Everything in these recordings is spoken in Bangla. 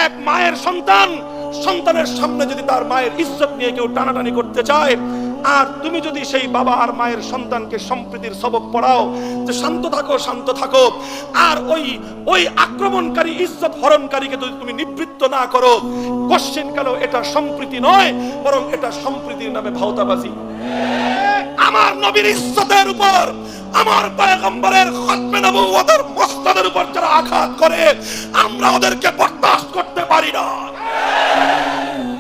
এক মায়ের সন্তান, সন্তানের সামনে যদি তার মায়ের ইজ্জত নিয়ে কেউ টানাটানি করতে চায়, আর তুমি যদি সেই বাবা আর মায়ের সন্তানকে সম্প্রীতির সবক পড়াও যে শান্ত থাকো শান্ত থাকো, আর ওই আক্রমণকারী ইজ্জত হরণকারীকে যদি তুমি নিবৃত্ত না করো, কোশ্চেন কালো এটা সম্প্রীতি নয়, বরং এটা সম্প্রীতির নামে ভাওতাবাজি। আমার নবীর ইজ্জতের উপর, আমার পয়গম্বরের খতমে নবুয়তের মসনদের উপর যারা আঘাত করে, আমরা ওদেরকে বরদাস্ত করতে পারি না।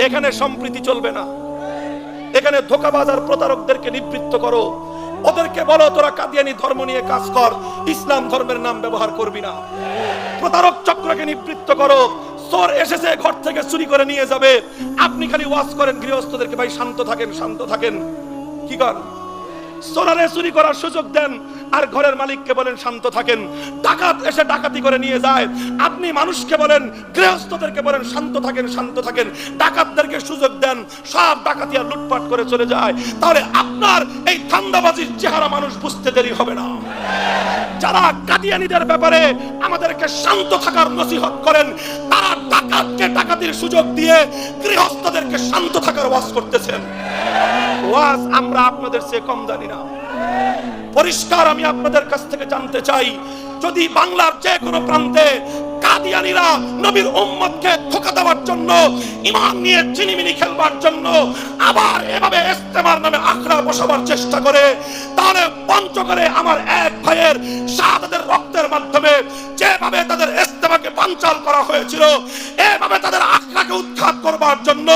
এখানে সম্প্রীতি চলবে না। এখানে ধোঁকাবাজ আর প্রতারকদেরকে নিবৃত্ত করো, ওদেরকে বলো তোরা কাদিয়ানি ধর্ম নিয়ে কাজ কর, ইসলাম ধর্মের নাম ব্যবহার করবি না। প্রতারক চক্রকে নিবৃত্ত করো, চোর এসেছে ঘর থেকে চুরি করে নিয়ে যাবে, আপনি খালি ওয়াজ করেন গৃহস্থদেরকে, ভাই শান্ত থাকেন শান্ত থাকেন। কি কর? চোরারে চুরি করার সুযোগ দেন আর ঘরের মালিককে বলেন শান্ত থাকেন। ডাকাত এসে ডাকাতি করে নিয়ে যায়, আপনি মানুষকে বলেন, গৃহস্থদেরকে বলেন শান্ত থাকেন শান্ত থাকেন। ডাকাতদেরকে সুযোগ দেন, সব ডাকাতি আর লুটপাট করে চলে যায়। তাহলে আপনার এই ধান্দাবাজির চেহারা মানুষ বুঝতে দেরি হবে না। যারা কাদিয়ানীদের ব্যাপারে আমাদেরকে শান্ত থাকার নসিহত করেন, তারা ডাকাতকে ডাকাতির সুযোগ দিয়ে গৃহস্থদেরকে শান্ত থাকার ওয়াজ করতেছেন। ওয়াজ আমরা আপনাদের চেয়ে কম জানি না। পরিষ্কার আমি আপনাদের কাছ থেকে জানতে চাই, যদি বাংলার যে কোনো প্রান্তে কাদিয়ানীরা নবীর উম্মতকে ধোঁকা দেওয়ার জন্য, ঈমান নিয়ে চিনিমিনি খেলবার জন্য আবার এভাবে ইস্তেমার নামে আখড়া বসাবার চেষ্টা করে, তাহলে পঞ্চগড়ে আমার এক ভাইয়ের শাহাদাতের রক্তের মাধ্যমে যেভাবে তাদের ইস্তেমাকে বানচাল করা হয়েছিল, এভাবে তাদের আখড়াকে উৎখাত করবার জন্য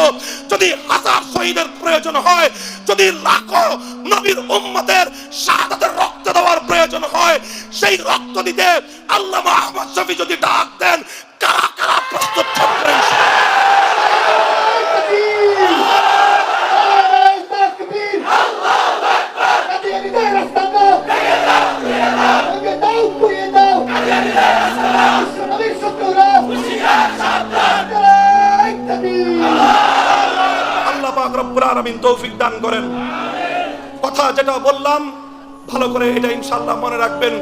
যদি হাজার শহীদের প্রয়োজন হয়, যদি লাখো নবীর উম্মতের শাহাদাতের রক্ত দেওয়ার প্রয়োজন হয়, সেই রক্ত দিতে আল্লামা আহমদ শফী যদি ডাক দেন, কারা কারা প্রস্তুত থাকবেন? আল্লাহ পাক রব্বুল আলামিন তৌফিক দান করেন। কথা যেটা বললাম ভালো করে এটা ইনশাআল্লাহ মনে রাখবেন।